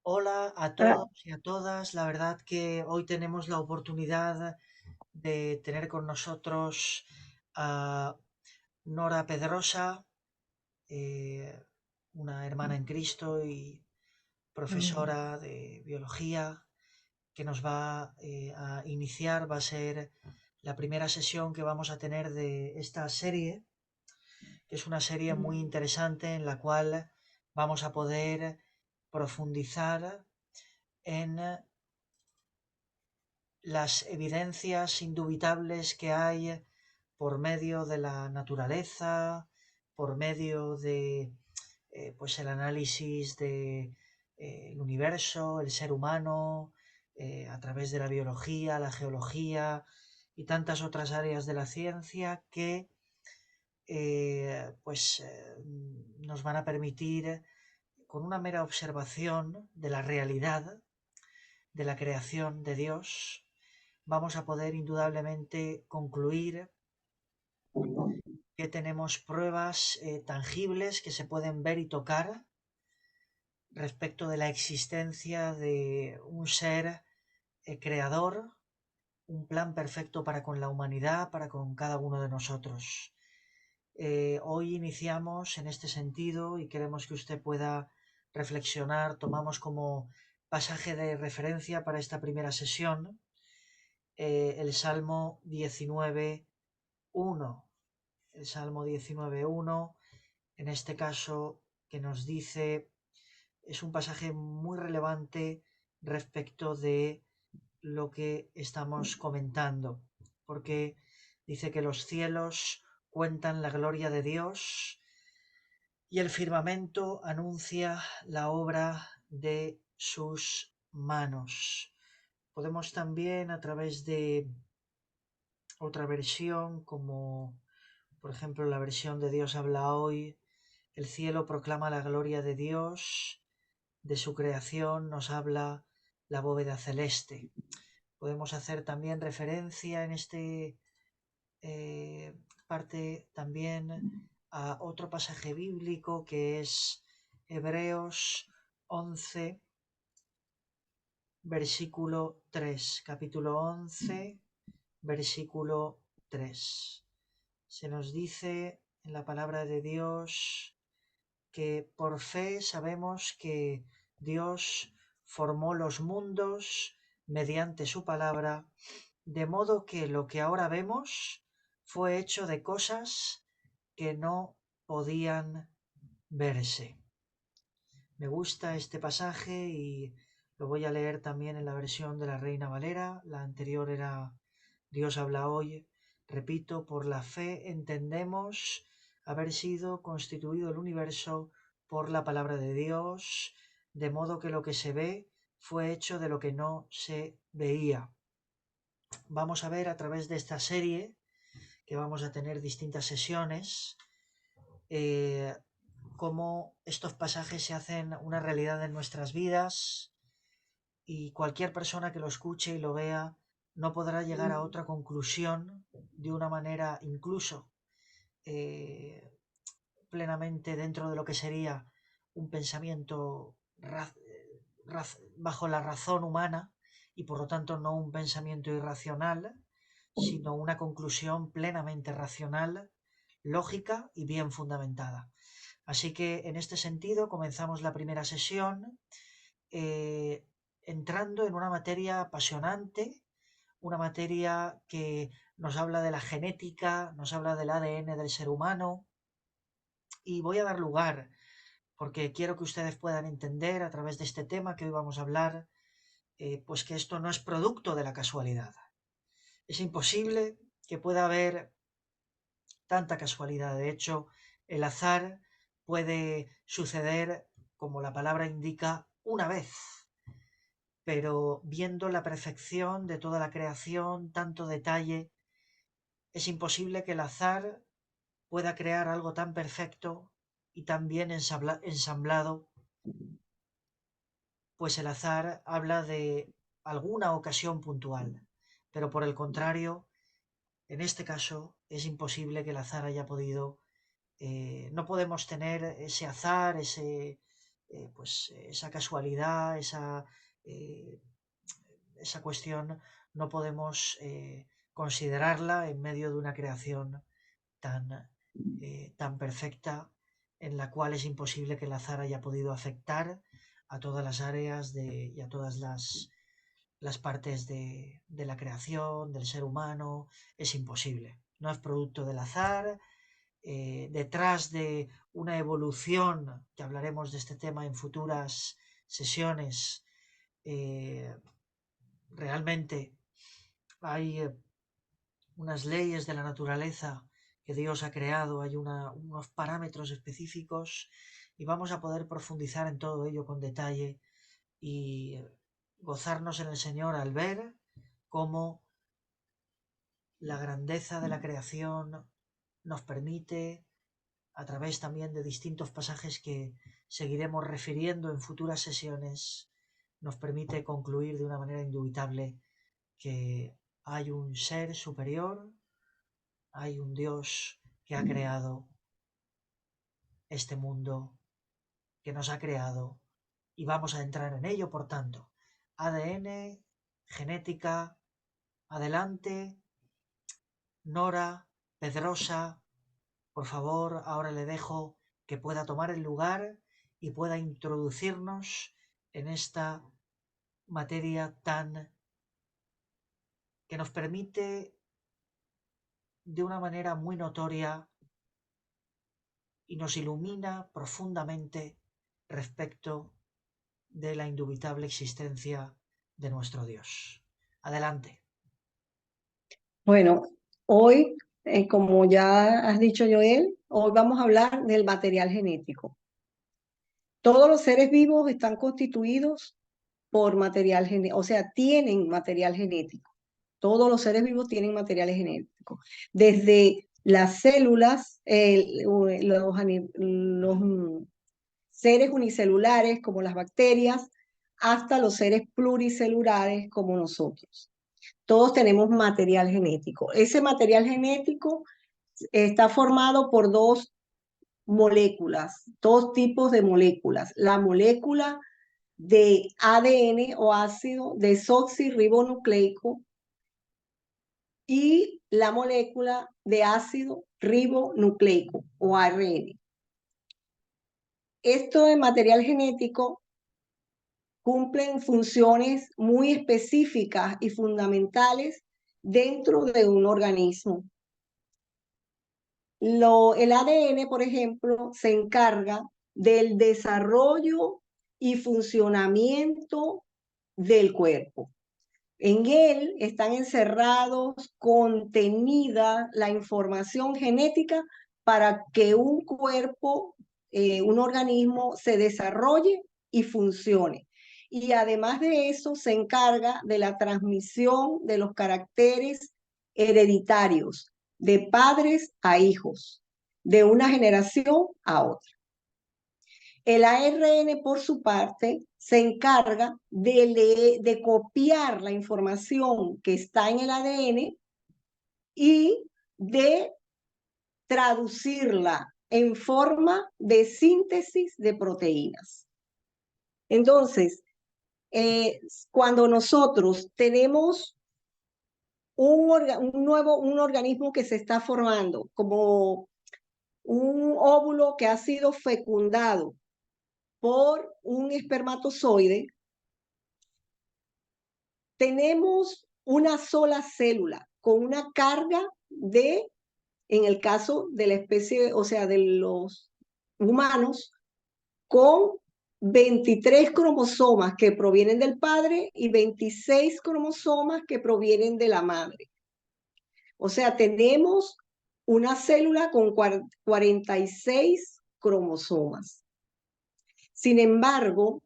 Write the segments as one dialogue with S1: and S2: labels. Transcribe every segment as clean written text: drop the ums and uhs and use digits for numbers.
S1: Hola a
S2: Ah,
S1: todos y a todas. La verdad que hoy tenemos la oportunidad de tener con nosotros a Nora Pedrosa, eh, una hermana en Cristo y
S2: mm,
S1: profesora de biología, que nos va a iniciar. Va a ser la primera sesión que vamos a tener de esta serie, que es una serie muy interesante en la cual vamos a poder profundizar en las evidencias indubitables que hay por medio de la naturaleza, por medio de pues el análisis de el universo, el ser humano, a través de la biología, la geología y tantas otras áreas de la ciencia que nos van a permitir, con una mera observación de la realidad de la creación de Dios, vamos a poder indudablemente concluir que tenemos pruebas tangibles que se pueden ver y tocar respecto de la existencia de un ser creador, un plan perfecto para con la humanidad, para con cada uno de nosotros. Hoy iniciamos en este sentido y queremos que usted pueda reflexionar. Tomamos como pasaje de referencia para esta primera sesión el Salmo 19.1. El Salmo 19.1, en este caso, que nos dice, es un pasaje muy relevante respecto de lo que estamos comentando, porque dice que los cielos cuentan la gloria de Dios y el firmamento anuncia la obra de sus manos. Podemos también, a través de otra versión, como por ejemplo la versión de Dios habla hoy, el cielo proclama la gloria de Dios, de su creación nos habla la bóveda celeste. Podemos hacer también referencia en este parte también a otro pasaje bíblico que es Hebreos 11, versículo 3, capítulo 11, versículo 3. Se nos dice en la palabra de Dios que por fe sabemos que Dios formó los mundos mediante su palabra, de modo que lo que ahora vemos fue hecho de cosas que no podían verse. Me gusta este pasaje y lo voy a leer también en la versión de la Reina Valera. La anterior era Dios habla hoy. Repito, por la fe entendemos haber sido constituido el universo por la palabra de Dios, de modo que lo que se ve fue hecho de lo que no se veía. Vamos a ver a través de esta serie, que vamos a tener distintas sesiones, eh, cómo estos pasajes se hacen una realidad en nuestras vidas, y cualquier persona que lo escuche y lo vea no podrá llegar a otra conclusión de una manera incluso eh, plenamente dentro de lo que sería un pensamiento bajo la razón humana y por lo tanto no un pensamiento irracional, sino una conclusión plenamente racional, lógica y bien fundamentada. Así que en este sentido comenzamos la primera sesión eh, entrando en una materia apasionante, una materia que nos habla de la genética, nos habla del ADN del ser humano, y voy a dar lugar, porque quiero que ustedes puedan entender a través de este tema que hoy vamos a hablar, pues que esto no es producto de la casualidad. Es imposible que pueda haber tanta casualidad. De hecho, el azar puede suceder, como la palabra indica, una vez, pero viendo la perfección de toda la creación, tanto detalle, es imposible que el azar pueda crear algo tan perfecto y tan bien ensamblado, pues el azar habla de alguna ocasión puntual, pero por el contrario, en este caso es imposible que el azar haya podido, no podemos tener ese azar, pues esa casualidad, esa cuestión no podemos considerarla en medio de una creación tan perfecta, en la cual es imposible que el azar haya podido afectar a todas las áreas y a todas las partes de la creación, del ser humano. Es imposible. No es producto del azar. Detrás de una evolución, que hablaremos de este tema en futuras sesiones, realmente hay unas leyes de la naturaleza que Dios ha creado, hay unos parámetros específicos, y vamos a poder profundizar en todo ello con detalle y gozarnos en el Señor al ver cómo la grandeza de la creación nos permite, a través también de distintos pasajes que seguiremos refiriendo en futuras sesiones, nos permite concluir de una manera indubitable que hay un ser superior, hay un Dios que ha creado este mundo, que nos ha creado, y vamos a entrar en ello. Por tanto, ADN, genética, adelante. Nora, Pedrosa, por favor, ahora le dejo que pueda tomar el lugar y pueda introducirnos en esta materia que nos permite de una manera muy notoria y nos ilumina profundamente respecto de la indubitable existencia de nuestro Dios. Adelante.
S2: Bueno, hoy, como ya has dicho Joel, hoy vamos a hablar del material genético. Todos los seres vivos están constituidos por material genético, o sea, tienen material genético. Todos los seres vivos tienen materiales genéticos. Desde las células, los seres unicelulares como las bacterias, hasta los seres pluricelulares como nosotros. Todos tenemos material genético. Ese material genético está formado por dos tipos de moléculas. La molécula de ADN o ácido desoxirribonucleico y la molécula de ácido ribonucleico o ARN. Esto de material genético cumplen funciones muy específicas y fundamentales dentro de un organismo. El ADN, por ejemplo, se encarga del desarrollo y funcionamiento del cuerpo. En él están encerrados, contenida la información genética para que un cuerpo, un organismo se desarrolle y funcione. Y además de eso se encarga de la transmisión de los caracteres hereditarios de padres a hijos, de una generación a otra. El ARN, por su parte, se encarga de copiar la información que está en el ADN y de traducirla en forma de síntesis de proteínas. Entonces, cuando nosotros tenemos un organismo que se está formando, como un óvulo que ha sido fecundado por un espermatozoide, tenemos una sola célula con una carga en el caso de la especie, o sea, de los humanos, con 23 cromosomas que provienen del padre y 26 cromosomas que provienen de la madre. O sea, tenemos una célula con 46 cromosomas. Sin embargo,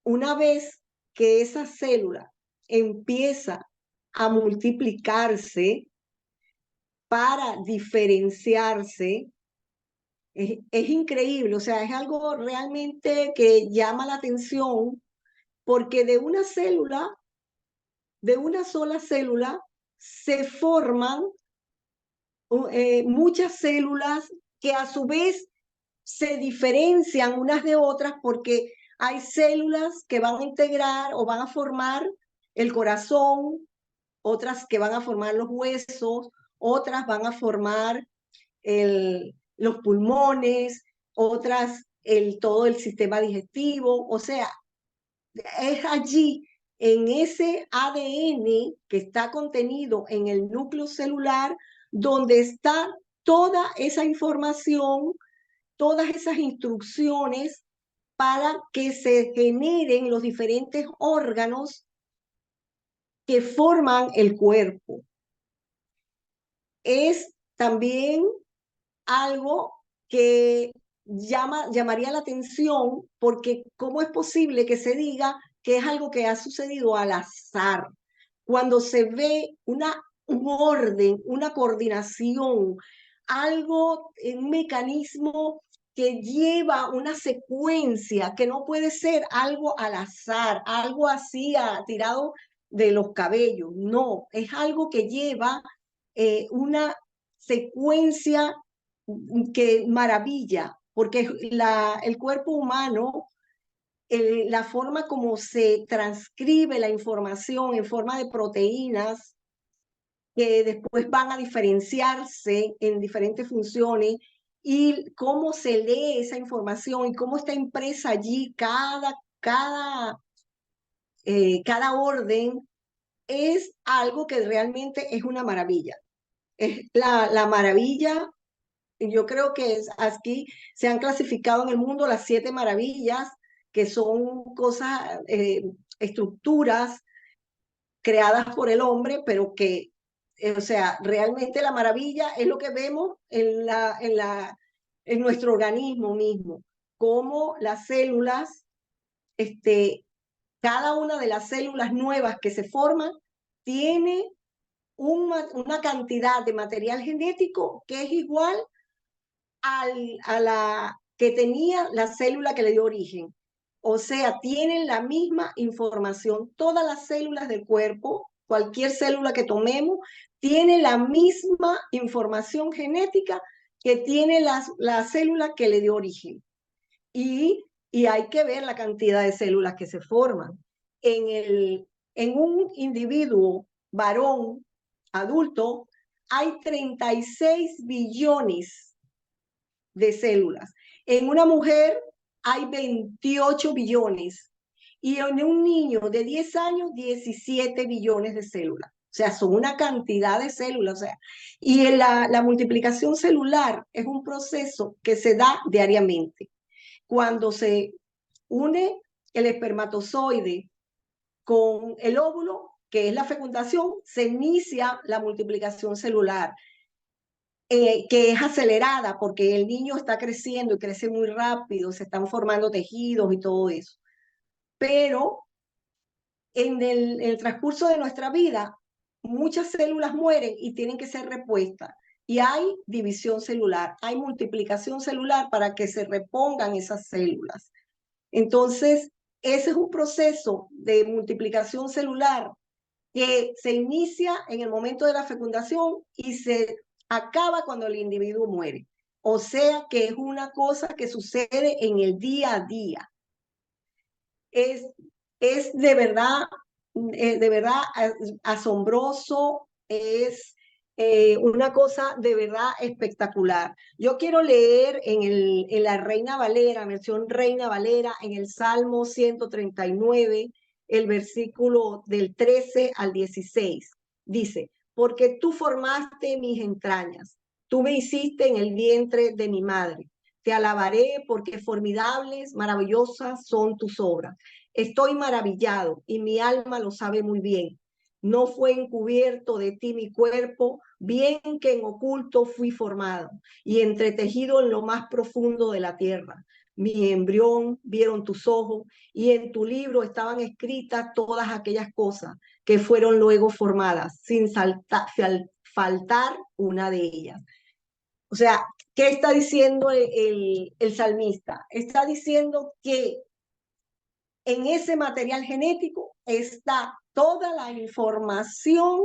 S2: una vez que esa célula empieza a multiplicarse para diferenciarse, es increíble, o sea, es algo realmente que llama la atención, porque de una sola célula, se forman muchas células que a su vez se diferencian unas de otras porque hay células que van a integrar o van a formar el corazón, otras que van a formar los huesos, otras van a formar los pulmones, otras todo el sistema digestivo. O sea, es allí, en ese ADN que está contenido en el núcleo celular, donde está toda esa información, todas esas instrucciones para que se generen los diferentes órganos que forman el cuerpo. Es también algo que llamaría la atención, porque ¿cómo es posible que se diga que es algo que ha sucedido al azar? Cuando se ve un orden, una coordinación, algo, un mecanismo que lleva una secuencia, que no puede ser algo al azar, algo así tirado de los cabellos, no, es algo que lleva una secuencia que maravilla, porque el cuerpo humano, la forma como se transcribe la información en forma de proteínas que después van a diferenciarse en diferentes funciones, y cómo se lee esa información y cómo está impresa allí cada orden, es algo que realmente es una maravilla. Es la maravilla. Yo creo que aquí se han clasificado en el mundo las 7 maravillas, que son cosas, estructuras creadas por el hombre, pero que, o sea, realmente la maravilla es lo que vemos en nuestro organismo mismo, como las células, cada una de las células nuevas que se forman tiene una cantidad de material genético que es igual a la que tenía la célula que le dio origen. O sea, tienen la misma información. Todas las células del cuerpo, cualquier célula que tomemos, tiene la misma información genética que tiene la célula que le dio origen. Y hay que ver la cantidad de células que se forman. En un individuo varón adulto hay 36 billones de células. En una mujer hay 28 billones y en un niño de 10 años 17 billones de células. O sea, son una cantidad de células. O sea, y la multiplicación celular es un proceso que se da diariamente. Cuando se une el espermatozoide con el óvulo, que es la fecundación, se inicia la multiplicación celular. Que es acelerada porque el niño está creciendo y crece muy rápido, se están formando tejidos y todo eso. Pero en el transcurso de nuestra vida, muchas células mueren y tienen que ser repuestas. Y hay división celular, hay multiplicación celular para que se repongan esas células. Entonces, ese es un proceso de multiplicación celular que se inicia en el momento de la fecundación y se acaba cuando el individuo muere. O sea que es una cosa que sucede en el día a día. Es, es de verdad asombroso, es una cosa de verdad espectacular. Yo quiero leer en la Reina Valera, versión Reina Valera, en el Salmo 139, el versículo del 13 al 16. Dice, porque tú formaste mis entrañas, tú me hiciste en el vientre de mi madre. Te alabaré porque formidables, maravillosas son tus obras. Estoy maravillado y mi alma lo sabe muy bien. No fue encubierto de ti mi cuerpo, bien que en oculto fui formado y entretejido en lo más profundo de la tierra. Mi embrión vieron tus ojos y en tu libro estaban escritas todas aquellas cosas que fueron luego formadas, sin faltar una de ellas. O sea, ¿qué está diciendo el salmista? Está diciendo que en ese material genético está toda la información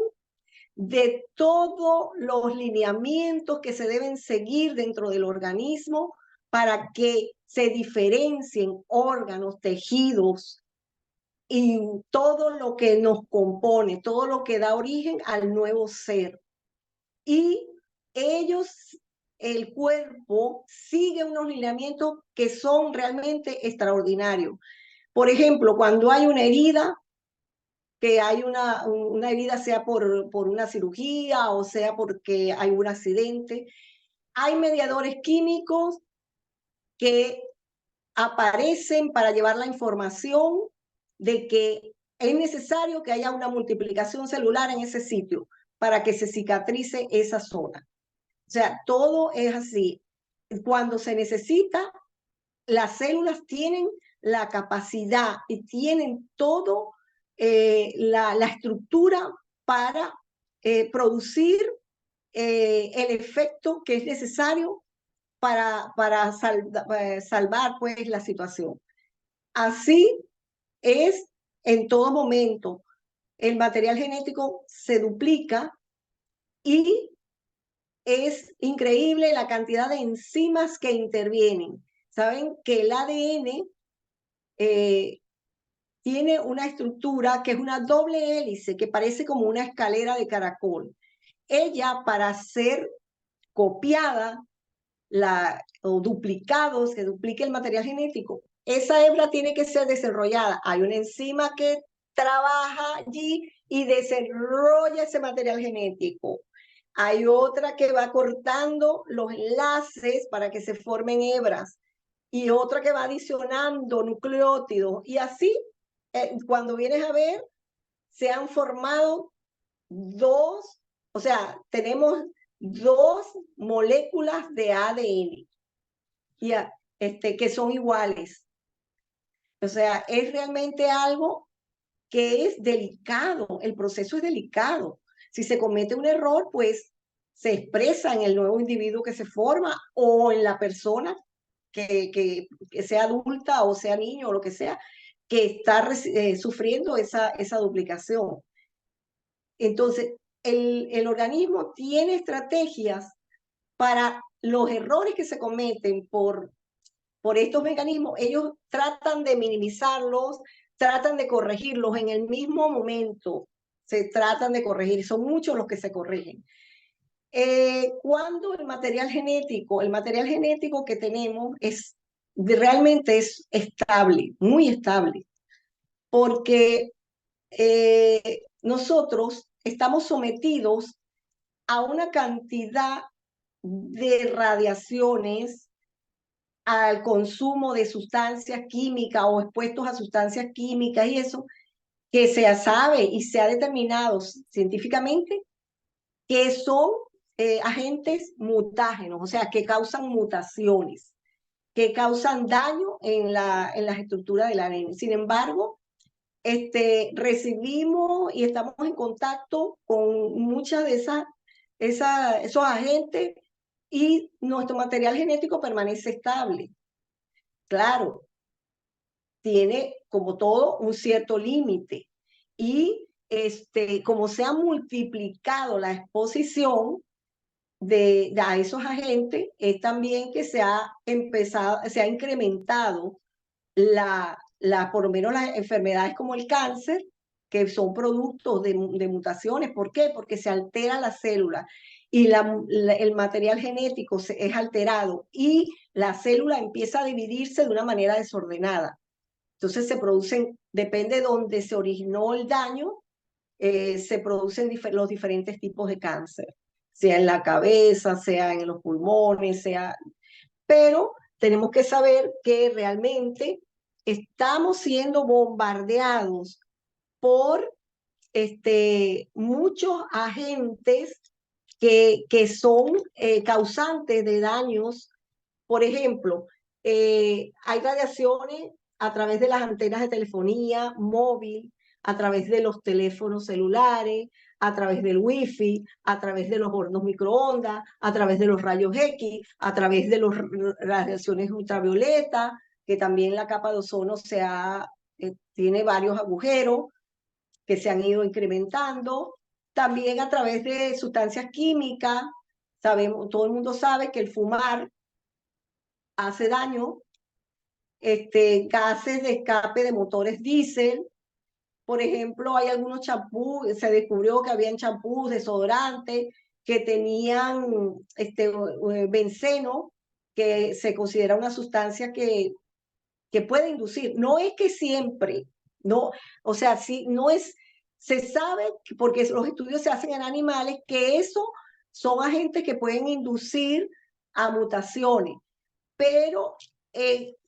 S2: de todos los lineamientos que se deben seguir dentro del organismo para que se diferencien órganos, tejidos y todo lo que nos compone, todo lo que da origen al nuevo ser. Y ellos, el cuerpo, sigue unos lineamientos que son realmente extraordinarios. Por ejemplo, cuando hay una herida, que hay una herida sea por una cirugía o sea porque hay un accidente, hay mediadores químicos que aparecen para llevar la información de que es necesario que haya una multiplicación celular en ese sitio para que se cicatrice esa zona. O sea, todo es así. Cuando se necesita, las células tienen la capacidad y tienen todo la estructura para producir el efecto que es necesario para salvar pues la situación. Así es en todo momento. El material genético se duplica y es increíble la cantidad de enzimas que intervienen. Saben que el ADN tiene una estructura que es una doble hélice, que parece como una escalera de caracol. Ella, para ser copiada o duplicado, se duplique el material genético, esa hebra tiene que ser desarrollada. Hay una enzima que trabaja allí y desarrolla ese material genético. Hay otra que va cortando los enlaces para que se formen hebras y otra que va adicionando nucleótidos. Y así, cuando vienes a ver, se han formado dos, o sea, tenemos dos moléculas de ADN y que son iguales. O sea, es realmente algo que es delicado, el proceso es delicado. Si se comete un error, pues se expresa en el nuevo individuo que se forma o en la persona que sea adulta o sea niño o lo que sea, que está sufriendo esa duplicación. Entonces, el organismo tiene estrategias para los errores que se cometen por estos mecanismos. Ellos tratan de minimizarlos, tratan de corregirlos en el mismo momento. Se tratan de corregir, son muchos los que se corrigen. Cuando el material genético que tenemos realmente es estable, muy estable, porque nosotros estamos sometidos a una cantidad de radiaciones, al consumo de sustancias químicas o expuestos a sustancias químicas y eso, que se sabe y se ha determinado científicamente que son agentes mutágenos, o sea, que causan mutaciones, que causan daño en las estructuras del ADN. Sin embargo, recibimos y estamos en contacto con muchas de esos agentes y nuestro material genético permanece estable. Claro, tiene como todo un cierto límite y como se ha multiplicado la exposición a esos agentes, es también que se ha incrementado por lo menos las enfermedades como el cáncer, que son productos de mutaciones. ¿Por qué? Porque se altera la célula y el material genético es alterado y la célula empieza a dividirse de una manera desordenada. Entonces se producen, depende de dónde se originó el daño, se producen los diferentes tipos de cáncer, sea en la cabeza, sea en los pulmones, pero tenemos que saber que realmente estamos siendo bombardeados por muchos agentes que son causantes de daños. Por ejemplo, hay radiaciones a través de las antenas de telefonía móvil, a través de los teléfonos celulares, a través del wifi, a través de los hornos microondas, a través de los rayos X, a través de las radiaciones ultravioletas, que también la capa de ozono tiene varios agujeros que se han ido incrementando. También a través de sustancias químicas, todo el mundo sabe que el fumar hace daño, gases de escape de motores diésel. Por ejemplo, hay algunos champús, se descubrió que habían champús, desodorantes que tenían benceno, que se considera una sustancia que puede inducir. No es que siempre, no, o sea, sí, no es, se sabe, porque los estudios se hacen en animales, que eso son agentes que pueden inducir a mutaciones, pero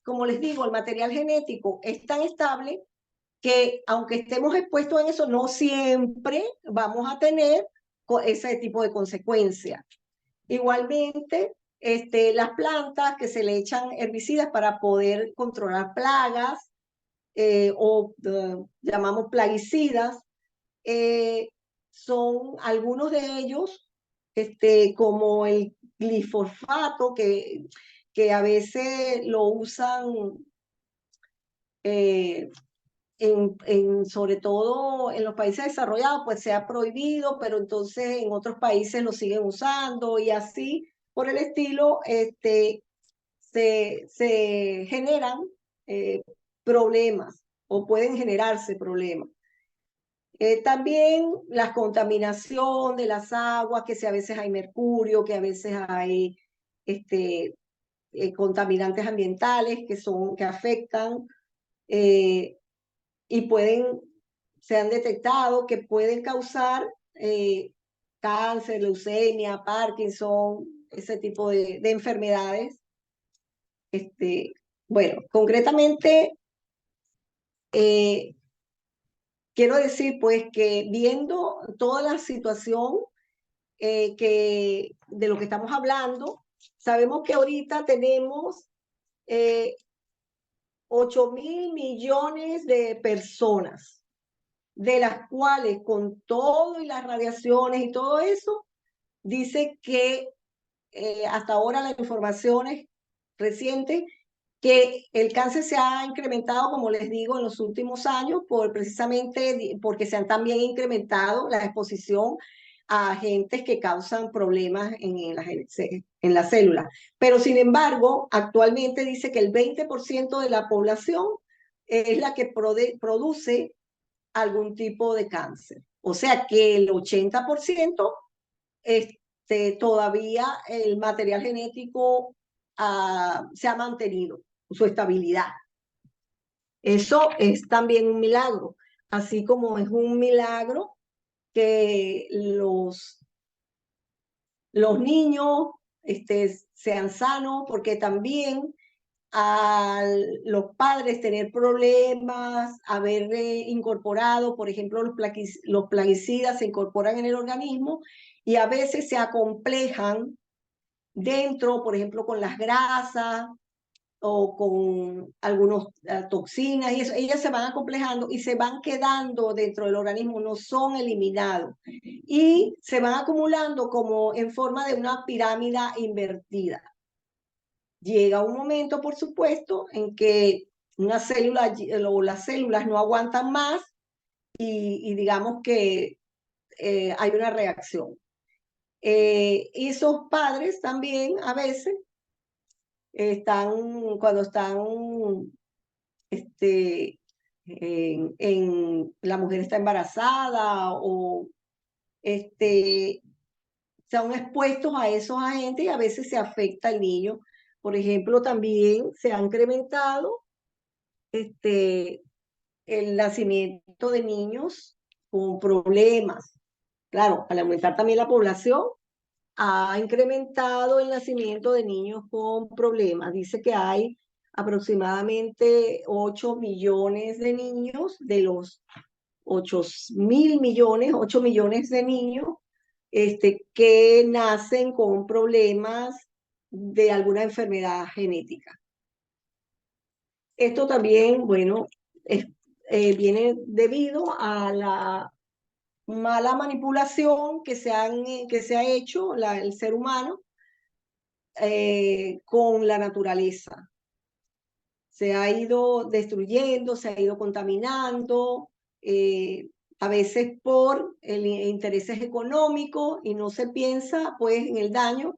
S2: como les digo, el material genético es tan estable que aunque estemos expuestos en eso, no siempre vamos a tener ese tipo de consecuencias. Igualmente, las plantas que se le echan herbicidas para poder controlar plagas llamamos plaguicidas, eh, son algunos de ellos, como el glifosato, que a veces lo usan eh, sobre todo en los países desarrollados, pues se ha prohibido, pero entonces en otros países lo siguen usando y así por el estilo, se generan eh, problemas o pueden generarse problemas. También la contaminación de las aguas, que si a veces hay mercurio, que a veces hay contaminantes ambientales que afectan eh, y se han detectado que pueden causar cáncer, leucemia, Parkinson, ese tipo de enfermedades. Bueno, concretamente, eh, quiero decir pues que viendo toda la situación de lo que estamos hablando, sabemos que ahorita tenemos 8.000 millones de personas, de las cuales con todo y las radiaciones y todo eso, dice que hasta ahora la información es reciente, que el cáncer se ha incrementado, como les digo, en los últimos años, precisamente porque se han también incrementado la exposición a agentes que causan problemas en las células. Pero sin embargo, actualmente dice que el 20% de la población es la que produce algún tipo de cáncer. O sea que el 80% todavía el material genético se ha mantenido, su estabilidad. Eso es también un milagro, así como es un milagro que los niños sean sanos, porque también a los padres tener problemas, haber incorporado, por ejemplo, los plaguicidas se incorporan en el organismo y a veces se acomplejan dentro, por ejemplo, con las grasas o con algunas toxinas y eso, ellas se van acomplejando y se van quedando dentro del organismo, no son eliminados y se van acumulando como en forma de una pirámide invertida. Llega un momento, por supuesto, en que una célula o las células no aguantan más y digamos que hay una reacción. Y esos padres también a veces cuando están, la mujer está embarazada o son expuestos a esos agentes y a veces se afecta al niño. Por ejemplo, también se ha incrementado el nacimiento de niños con problemas. Claro, al aumentar también la población, ha incrementado el nacimiento de niños con problemas. Dice que hay aproximadamente 8 millones de niños, de los 8.000 millones, 8 millones de niños que nacen con problemas de alguna enfermedad genética. Esto también, bueno, viene debido a la mala manipulación que se ha hecho el ser humano con la naturaleza. Se ha ido destruyendo, se ha ido contaminando, a veces por intereses económicos y no se piensa pues en el daño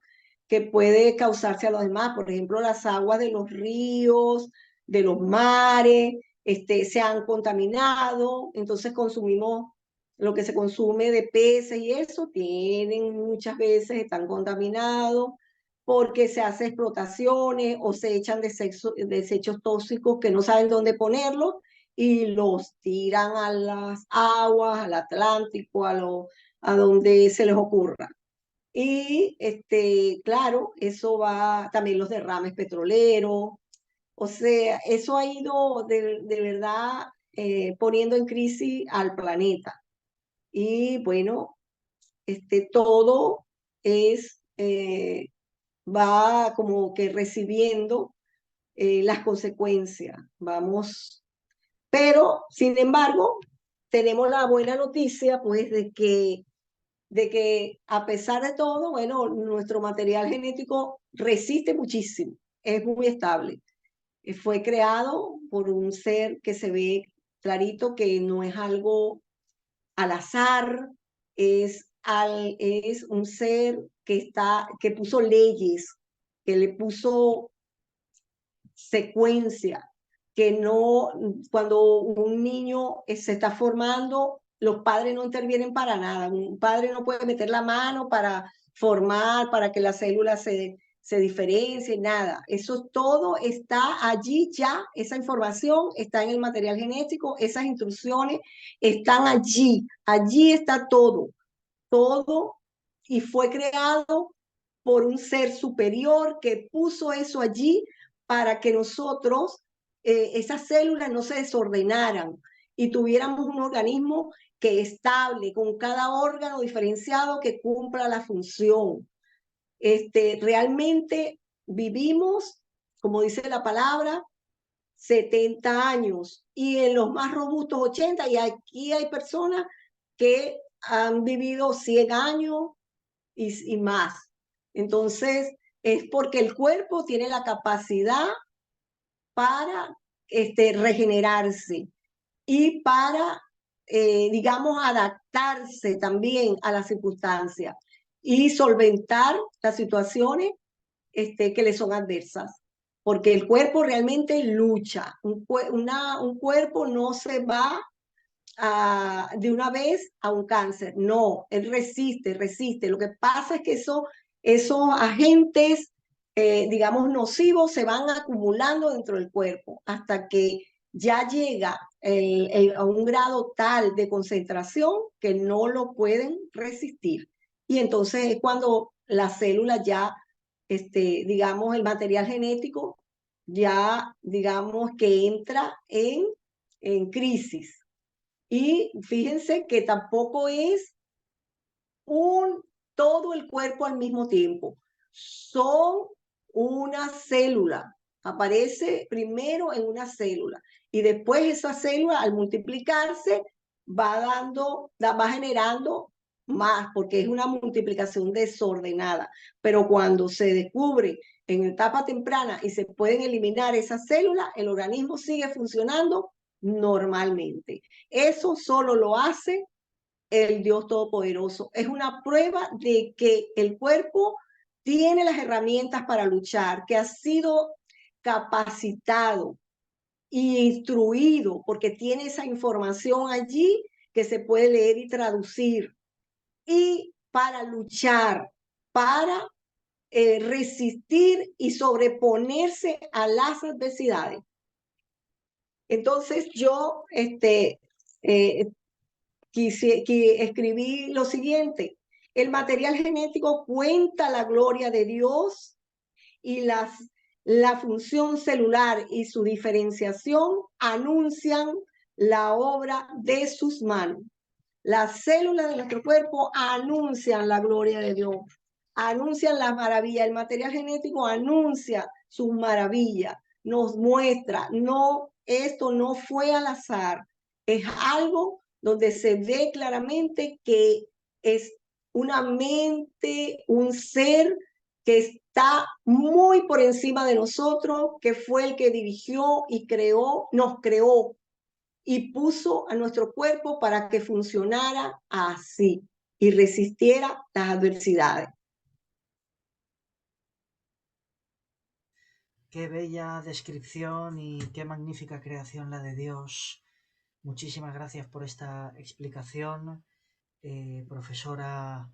S2: que puede causarse a los demás. Por ejemplo, las aguas de los ríos, de los mares, se han contaminado, entonces consumimos lo que se consume de peces y eso, tienen muchas veces, están contaminados porque se hacen explotaciones o se echan desechos tóxicos que no saben dónde ponerlos y los tiran a las aguas, al Atlántico, a donde se les ocurra. Y claro, eso va también los derrames petroleros, o sea, eso ha ido de verdad poniendo en crisis al planeta. Y bueno, todo es, va como que recibiendo las consecuencias. Vamos, pero sin embargo, tenemos la buena noticia, pues, de que a pesar de todo, bueno, nuestro material genético resiste muchísimo, es muy estable. Fue creado por un ser que se ve clarito que no es algo al azar, es un ser que puso leyes, que le puso secuencia, que no, cuando un niño se está formando, los padres no intervienen para nada. Un padre no puede meter la mano para formar, para que las células se diferencien, nada. Eso todo está allí ya, esa información está en el material genético, esas instrucciones están allí, allí está todo, todo, y fue creado por un ser superior que puso eso allí para que nosotros, esas células no se desordenaran y tuviéramos un organismo que estable, con cada órgano diferenciado que cumpla la función. Realmente vivimos, como dice la palabra, 70 años y en los más robustos 80, y aquí hay personas que han vivido 100 años y más. Entonces, es porque el cuerpo tiene la capacidad para regenerarse y para, digamos, adaptarse también a las circunstancias y solventar las situaciones que le son adversas. Porque el cuerpo realmente lucha. Un cuerpo no se va de una vez a un cáncer. No, él resiste, resiste. Lo que pasa es que esos agentes, digamos, nocivos se van acumulando dentro del cuerpo hasta que ya llega a un grado tal de concentración que no lo pueden resistir. Y entonces es cuando las células ya, digamos, el material genético ya, digamos, que entra en crisis. Y fíjense que tampoco es todo el cuerpo al mismo tiempo. Son una célula. Aparece primero en una célula y después esa célula al multiplicarse va generando más porque es una multiplicación desordenada. Pero cuando se descubre en etapa temprana y se pueden eliminar esas células, el organismo sigue funcionando normalmente. Eso solo lo hace el Dios Todopoderoso. Es una prueba de que el cuerpo tiene las herramientas para luchar, que ha sido capacitado e instruido, porque tiene esa información allí que se puede leer y traducir, y para luchar, para resistir y sobreponerse a las adversidades. Entonces yo escribí lo siguiente: el material genético cuenta la gloria de Dios y la función celular y su diferenciación anuncian la obra de sus manos. Las células de nuestro cuerpo anuncian la gloria de Dios, anuncian las maravillas. El material genético anuncia sus maravillas, nos muestra, no, esto no fue al azar, es algo donde se ve claramente que es una mente, un ser que está muy por encima de nosotros, que fue el que dirigió y nos creó y puso a nuestro cuerpo para que funcionara así y resistiera las adversidades.
S1: Qué bella descripción y qué magnífica creación la de Dios. Muchísimas gracias por esta explicación, profesora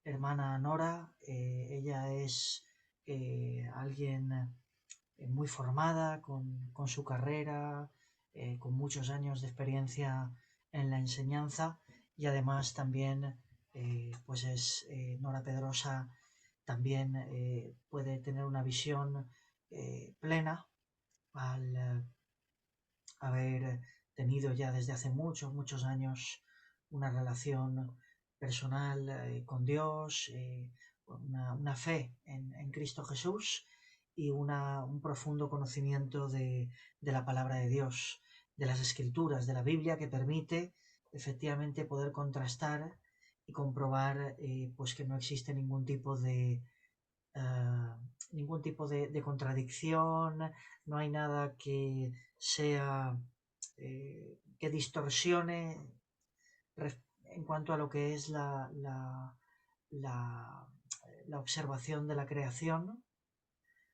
S1: hermana Nora. Ella es alguien muy formada con su carrera, con muchos años de experiencia en la enseñanza y además también pues es Nora Pedrosa, también puede tener una visión plena al haber tenido ya desde hace muchos años una relación personal con Dios, una fe en Cristo Jesús y un profundo conocimiento de la palabra de Dios, de las Escrituras, de la Biblia, que permite efectivamente poder contrastar y comprobar pues que no existe ningún tipo de contradicción, no hay nada que sea que distorsione en cuanto a lo que es la observación de la creación,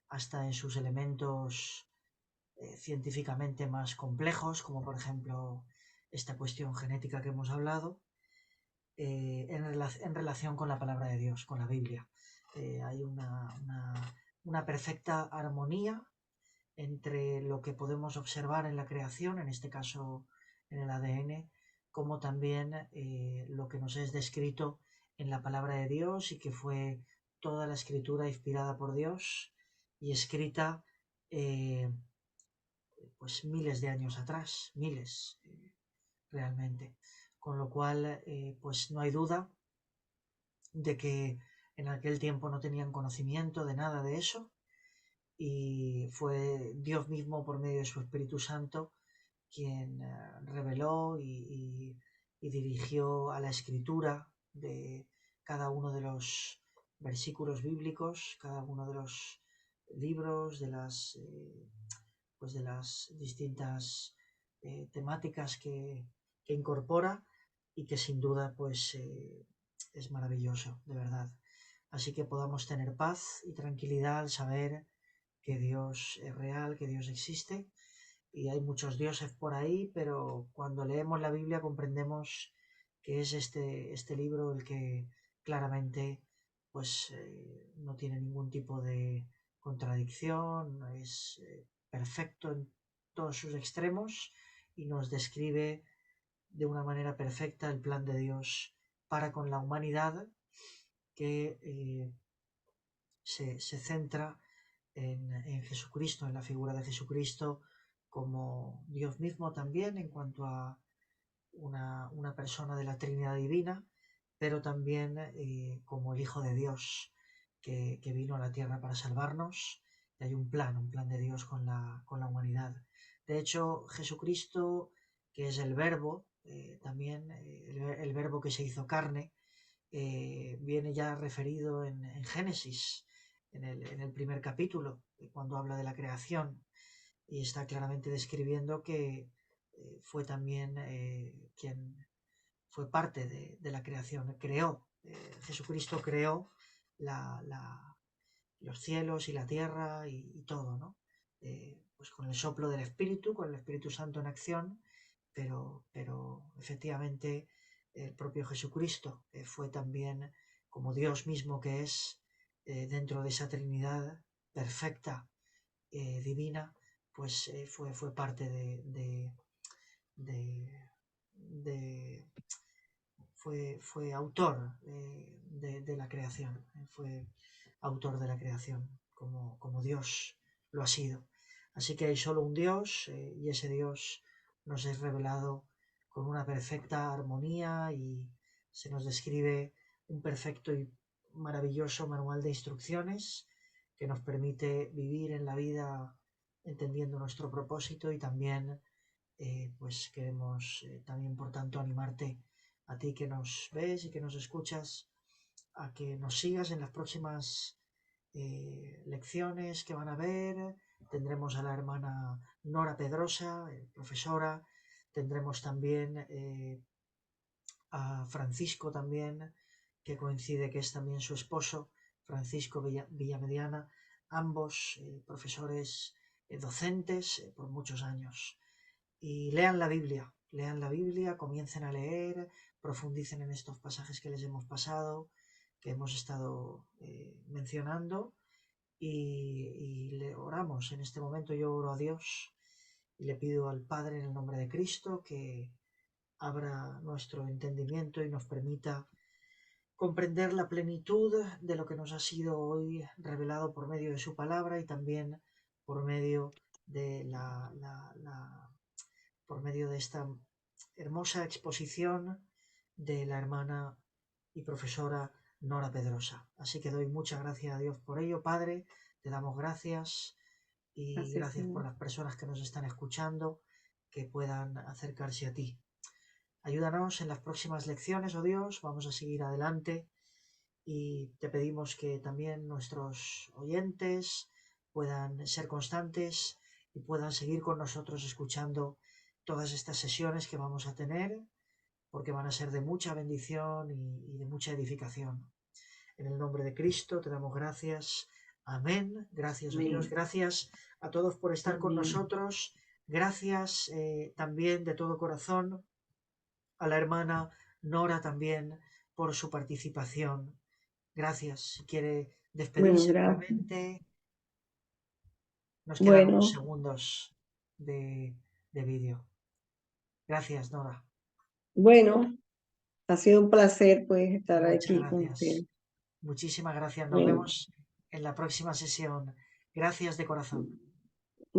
S1: hasta en sus elementos científicamente más complejos, como por ejemplo esta cuestión genética que hemos hablado, en relación con la palabra de Dios, con la Biblia. Hay una perfecta armonía entre lo que podemos observar en la creación, en este caso en el ADN, como también lo que nos es descrito en la palabra de Dios y que fue toda la escritura inspirada por Dios y escrita pues miles de años atrás, miles realmente. Con lo cual, pues no hay duda de que en aquel tiempo no tenían conocimiento de nada de eso y fue Dios mismo por medio de su Espíritu Santo quien reveló y dirigió a la escritura de cada uno de los versículos bíblicos, cada uno de los libros, pues de las distintas temáticas que incorpora y que sin duda pues es maravilloso, de verdad. Así que podamos tener paz y tranquilidad al saber que Dios es real, que Dios existe, y hay muchos dioses por ahí, pero cuando leemos la Biblia comprendemos que es este libro el que claramente pues no tiene ningún tipo de contradicción, es perfecto en todos sus extremos y nos describe de una manera perfecta el plan de Dios para con la humanidad, que se centra en Jesucristo, en la figura de Jesucristo como Dios mismo también en cuanto a una persona de la Trinidad Divina, pero también como el Hijo de Dios que vino a la tierra para salvarnos. Y hay un plan de Dios con la humanidad. De hecho, Jesucristo, que es el Verbo, también el Verbo que se hizo carne, viene ya referido en Génesis, en el primer capítulo, cuando habla de la creación, y está claramente describiendo que fue también quien fue parte de la creación, creó, Jesucristo creó la, la, los cielos y la tierra y todo, ¿no? Pues con el soplo del Espíritu, con el Espíritu Santo en acción, pero efectivamente el propio Jesucristo fue también, como Dios mismo que es, dentro de esa Trinidad perfecta, divina, pues fue parte de, de fue autor de la creación, fue autor de la creación, como Dios lo ha sido. Así que hay solo un Dios y ese Dios nos es revelado con una perfecta armonía y se nos describe un perfecto y maravilloso manual de instrucciones que nos permite vivir en la vida entendiendo nuestro propósito y también pues queremos también por tanto animarte a ti que nos ves y que nos escuchas a que nos sigas en las próximas lecciones que van a haber. Tendremos a la hermana Nora Pedrosa, profesora, tendremos también a Francisco también, que coincide que es también su esposo, Francisco Villamediana, ambos profesores docentes por muchos años. Y lean la Biblia, comiencen a leer, profundicen en estos pasajes que les hemos pasado, que hemos estado mencionando, y le oramos. En este momento yo oro a Dios y le pido al Padre en el nombre de Cristo que abra nuestro entendimiento y nos permita comprender la plenitud de lo que nos ha sido hoy revelado por medio de su palabra y también por medio de por medio de esta hermosa exposición de la hermana y profesora Nora Pedrosa. Así que doy muchas gracias a Dios por ello, Padre, te damos gracias y gracias por las personas que nos están escuchando, que puedan acercarse a ti. Ayúdanos en las próximas lecciones, oh Dios, vamos a seguir adelante y te pedimos que también nuestros oyentes puedan ser constantes y puedan seguir con nosotros escuchando todas estas sesiones que vamos a tener, porque van a ser de mucha bendición y de mucha edificación. En el nombre de Cristo te damos gracias. Amén. Gracias, oh Dios. Gracias a todos por estar con nosotros. Gracias también de todo corazón a la hermana Nora también por su participación. Gracias. Si quiere despedirse brevemente, nos quedan unos segundos de vídeo. Gracias, Nora.
S2: Bueno, ha sido un placer pues estar
S1: Muchas
S2: aquí con
S1: gracias.
S2: usted.
S1: Muchísimas gracias. Nos vemos en la próxima sesión. Gracias de corazón.